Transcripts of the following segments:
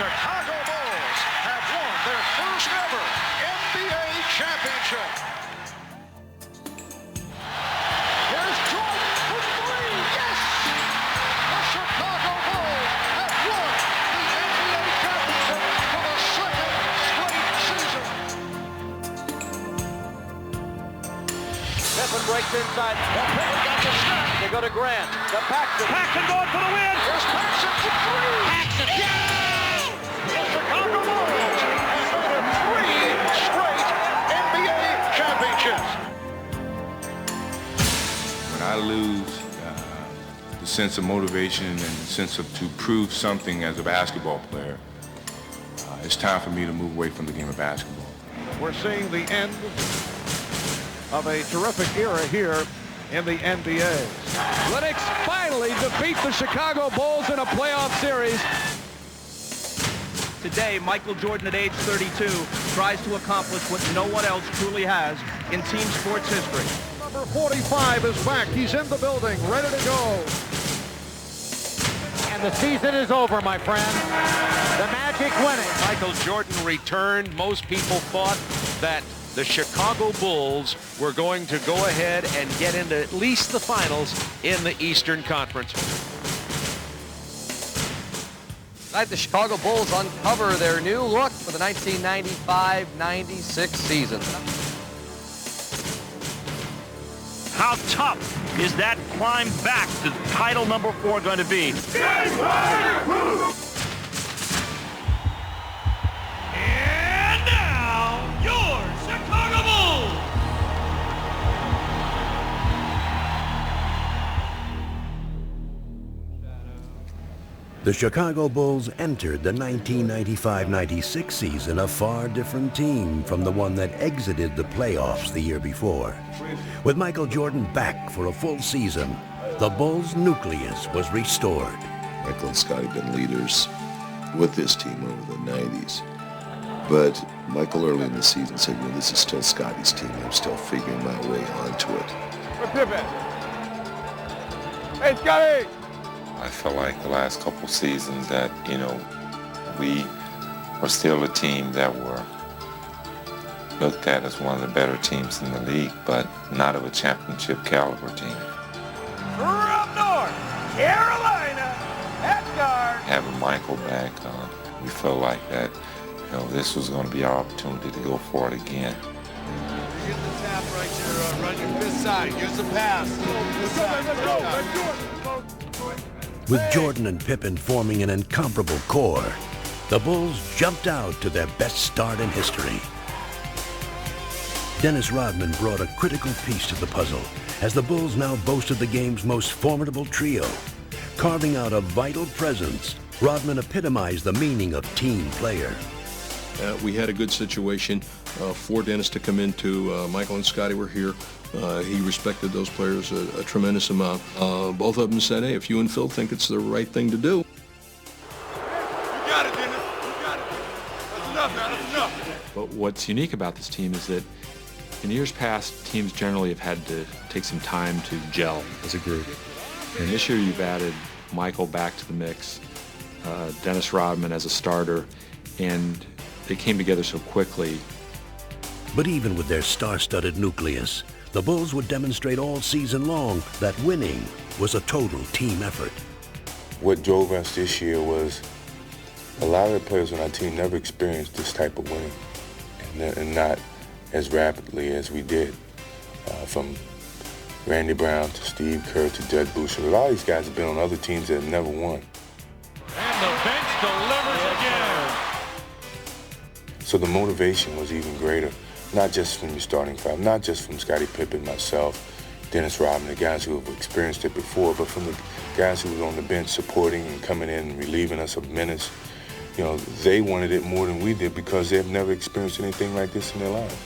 Chicago Bulls have won their first ever NBA championship. Here's Jordan for three. Yes! The Chicago Bulls have won the NBA championship for the second straight season. Pippen breaks inside. Pippen got the shot. They go to Grant. The Paxson. Paxson going for the win. Here's Paxson for three. Paxson. Yes! The Chicago Bulls have made it 3 straight NBA championships. When I lose the sense of motivation and the sense of to prove something as a basketball player, it's time for me to move away from the game of basketball. We're seeing the end of a terrific era here in the NBA. Lennox finally defeat the Chicago Bulls in a playoff series. Today, Michael Jordan at age 32 tries to accomplish what no one else truly has in team sports history. Number 45 is back. He's in the building, ready to go. And the season is over, my friend. The Magic winning. Michael Jordan returned. Most people thought that the Chicago Bulls were going to go ahead and get into at least the finals in the Eastern Conference. Tonight, the Chicago Bulls uncover their new look for the 1995-96 season. How tough is that climb back to title number 4 going to be? And now, your Chicago Bulls! The Chicago Bulls entered the 1995-96 season a far different team from the one that exited the playoffs the year before. With Michael Jordan back for a full season, the Bulls' nucleus was restored. Michael and Scottie been leaders with this team over the 90s. But Michael early in the season said, this is still Scottie's team. I'm still figuring my way onto it. Hey, Scottie! I felt like the last couple seasons that, we were still a team that were looked at as one of the better teams in the league, but not of a championship caliber team. From North Carolina, at guard. Having Michael back, we felt like that, this was going to be our opportunity to go for it again. Here's the tap right there. Run your fifth side. Here's the pass. Let's go. With Jordan and Pippen forming an incomparable core, the Bulls jumped out to their best start in history. Dennis Rodman brought a critical piece to the puzzle as the Bulls now boasted the game's most formidable trio. Carving out a vital presence, Rodman epitomized the meaning of team player. We had a good situation for Dennis to come into. Michael and Scottie were here. He respected those players a tremendous amount. Both of them said, hey, if you and Phil think it's the right thing to do. You got it, Dennis. You got it. That's enough, man. That's enough. But what's unique about this team is that in years past, teams generally have had to take some time to gel as a group. And this year you've added Michael back to the mix, Dennis Rodman as a starter, and they came together so quickly. But even with their star-studded nucleus, the Bulls would demonstrate all season long that winning was a total team effort. What drove us this year was a lot of the players on our team never experienced this type of winning, and not as rapidly as we did. From Randy Brown to Steve Kerr to Jud Boucher. A lot of these guys have been on other teams that have never won. And the bench delivers again. So the motivation was even greater, not just from your starting five, not just from Scottie Pippen, myself, Dennis Rodman, the guys who have experienced it before, but from the guys who were on the bench supporting and coming in and relieving us of minutes. They wanted it more than we did because they've never experienced anything like this in their lives.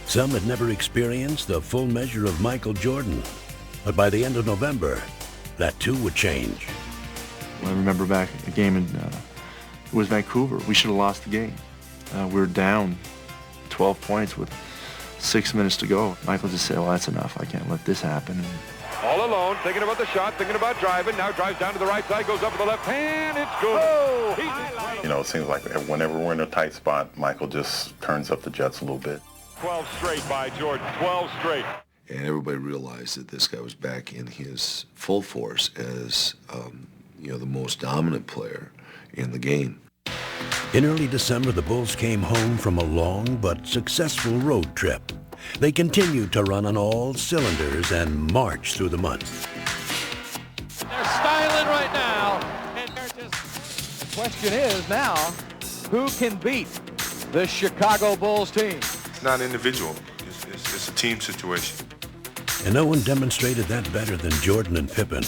Some had never experienced the full measure of Michael Jordan, but by the end of November, that too would change. I remember back a game in it was Vancouver. We should have lost the game. We were down 12 points with 6 minutes to go. Michael just said, well, that's enough. I can't let this happen. All all alone, thinking about the shot, thinking about driving. Now drives down to the right side, goes up with the left hand. It's good. You know, it seems like whenever we're in a tight spot, Michael just turns up the jets a little bit. 12 straight by Jordan. 12 straight. And everybody realized that this guy was back in his full force as, you know, the most dominant player in the game. In early December, the Bulls came home from a long but successful road trip. They continued to run on all cylinders and march through the month. They're styling right now. And they're just... The question is now, who can beat the Chicago Bulls team? It's not individual. It's a team situation. And no one demonstrated that better than Jordan and Pippen.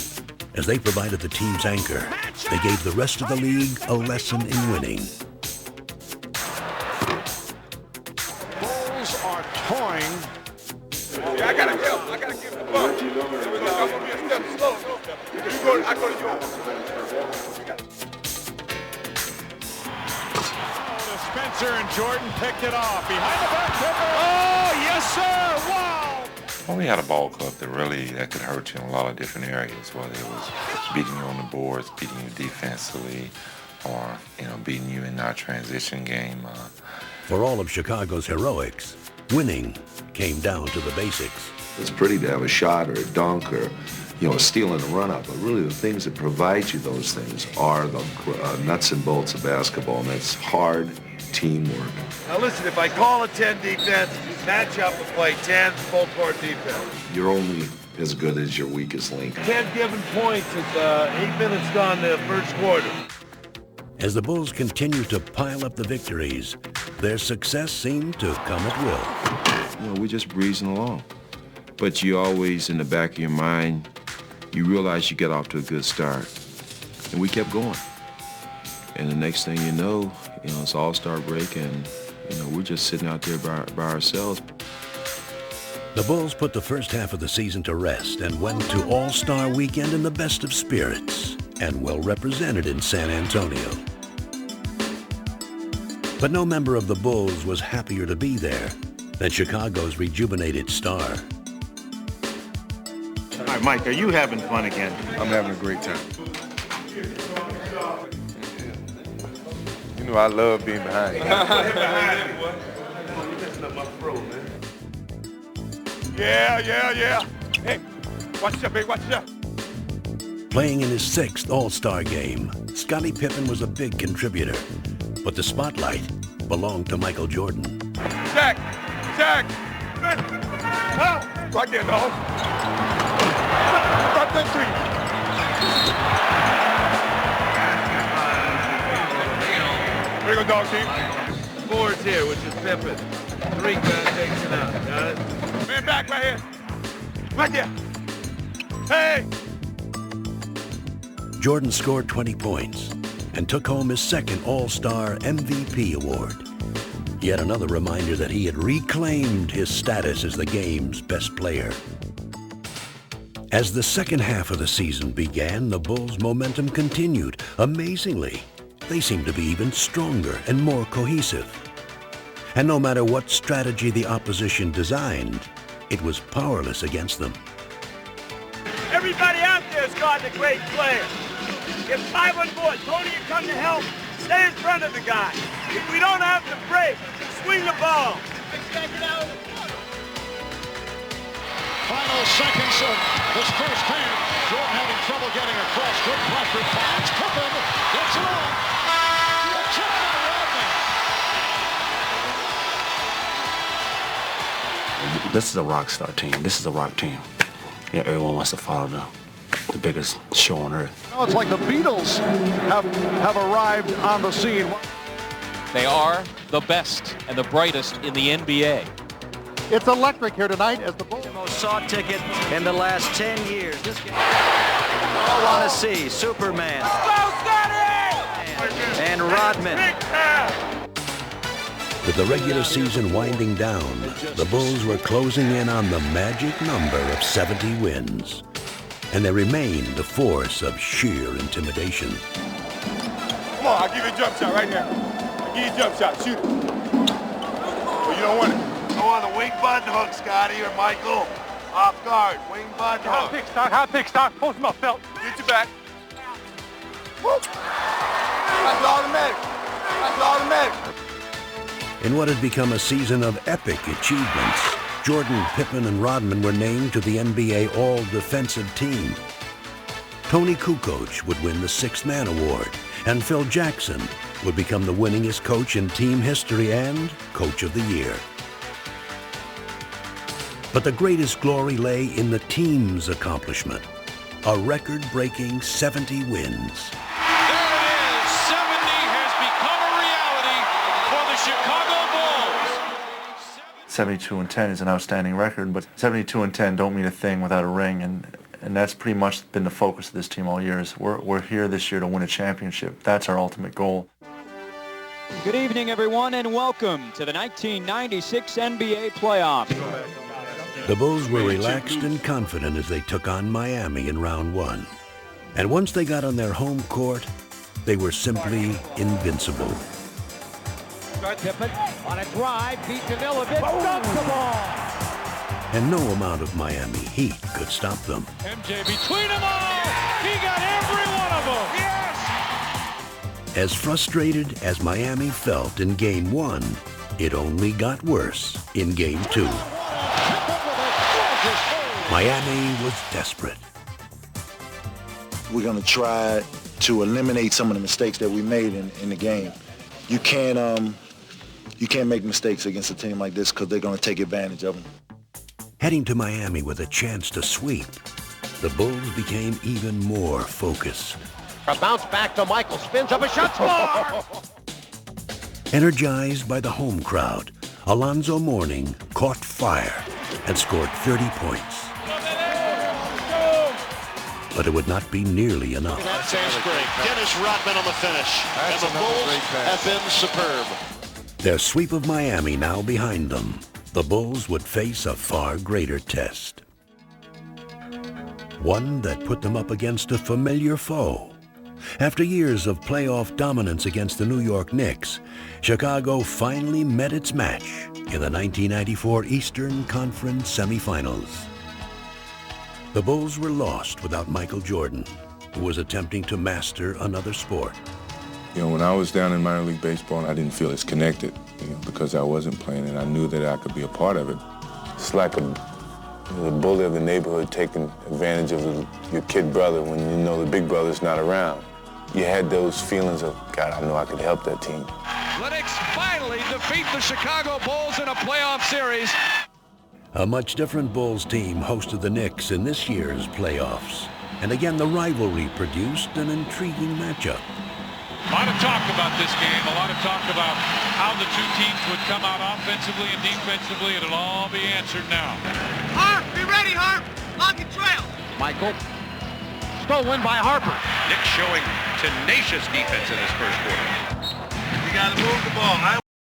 As they provided the team's anchor, they gave the rest of the league a lesson in winning. Bulls are toying. I gotta give the ball. I'm gonna be a step slow. I go to yours. Spencer and Jordan picked it off. Behind the back. Oh, yes, sir. Wow. Well, we had a ball club that could hurt you in a lot of different areas, whether it was beating you on the boards, beating you defensively, or, you know, beating you in our transition game. For all of Chicago's heroics, winning came down to the basics. It's pretty to have a shot or a dunk or, you know, a steal and a run-up, but really the things that provide you those things are the nuts and bolts of basketball, and that's hard teamwork. Now listen, if I call a 10 defense, match up and play 10 full court defense. You're only as good as your weakest link. 10 given points at 8 minutes gone the first quarter. As the Bulls continued to pile up the victories, their success seemed to come at will. You know, we're just breezing along. But you always, in the back of your mind, you realize you get off to a good start. And we kept going. And the next thing you know, it's All-Star break, and, we're just sitting out there by ourselves. The Bulls put the first half of the season to rest and went to All-Star weekend in the best of spirits and well represented in San Antonio. But no member of the Bulls was happier to be there than Chicago's rejuvenated star. All right, Mike, are you having fun again? I'm having a great time. You know I love being behind you. Yeah. Hey, watch out, big, watch out. Playing in his 6th All-Star game, Scottie Pippen was a big contributor, but the spotlight belonged to Michael Jordan. Jack! Right there, dog. Right there, 3. There you go, dog team. Boards here, which is Pippen. 3 takes it out. Got it? Man back right here. Right there. Hey! Jordan scored 20 points and took home his 2nd All-Star MVP award. Yet another reminder that he had reclaimed his status as the game's best player. As the second half of the season began, the Bulls' momentum continued. Amazingly, they seemed to be even stronger and more cohesive. And no matter what strategy the opposition designed, it was powerless against them. Everybody out there is guarding a great player. Get 5 on board. Tony, you come to help. Stay in front of the guy. If we don't have to break, swing the ball. Final seconds of this first half. Jordan having trouble getting across. Good pressure. Finds Pippen. Gets it on. The chip by Rodney. This is a rock star team. This is a rock team. Yeah, everyone wants to follow the biggest show on earth. It's like the Beatles have arrived on the scene. They are the best and the brightest in the NBA. It's electric here tonight as the Bulls. The most sought ticket in the last 10 years. This game I want to see Superman and Rodman. With the regular season winding down, the Bulls were closing in on the magic number of 70 wins. And they remained a force of sheer intimidation. Come on, I'll give you a jump shot right now. I'll give you a jump shot. Shoot it. Well, you don't want it. Go on the weak button hook, Scotty or Michael. Off guard, wing butt hook. High pick, stock. Post him up, Felt. Get your back. Whoop. That's automatic. That's automatic. In what had become a season of epic achievements, Jordan, Pippen, and Rodman were named to the NBA All-Defensive Team. Tony Kukoc would win the Sixth Man Award, and Phil Jackson would become the winningest coach in team history and Coach of the Year. But the greatest glory lay in the team's accomplishment, a record-breaking 70 wins. 72-10 is an outstanding record, but 72-10 don't mean a thing without a ring, and that's pretty much been the focus of this team all year. We're here this year to win a championship. That's our ultimate goal. Good evening, everyone, and welcome to the 1996 NBA playoffs. The Bulls were relaxed and confident as they took on Miami in round one. And once they got on their home court, they were simply invincible. Pippen on a drive, beat Danilovic, dumps the ball. And no amount of Miami heat could stop them. MJ between them all. He got every one of them. Yes! As frustrated as Miami felt in Game 1, it only got worse in Game 2. Miami was desperate. We're going to try to eliminate some of the mistakes that we made in the game. You can't make mistakes against a team like this because they're going to take advantage of them. Heading to Miami with a chance to sweep, the Bulls became even more focused. A bounce back to Michael, spins up a shot, score! Energized by the home crowd, Alonzo Mourning caught fire and scored 30 points. But it would not be nearly enough. That's great. Dennis Rodman on the finish. And the Bulls have been superb. Their sweep of Miami now behind them, the Bulls would face a far greater test. One that put them up against a familiar foe. After years of playoff dominance against the New York Knicks, Chicago finally met its match in the 1994 Eastern Conference semifinals. The Bulls were lost without Michael Jordan, who was attempting to master another sport. You know, when I was down in minor league baseball, I didn't feel as connected, because I wasn't playing, and I knew that I could be a part of it. It's like the bully of the neighborhood taking advantage of your kid brother when you know the big brother's not around. You had those feelings of, God, I know I could help that team. The Knicks finally defeat the Chicago Bulls in a playoff series. A much different Bulls team hosted the Knicks in this year's playoffs. And again, the rivalry produced an intriguing matchup. A lot of talk about this game, a lot of talk about how the two teams would come out offensively and defensively. It'll all be answered now. Harp, be ready, Harp. Lock and trail. Michael, stolen by Harper. Knicks showing tenacious defense in this first quarter. You got to move the ball.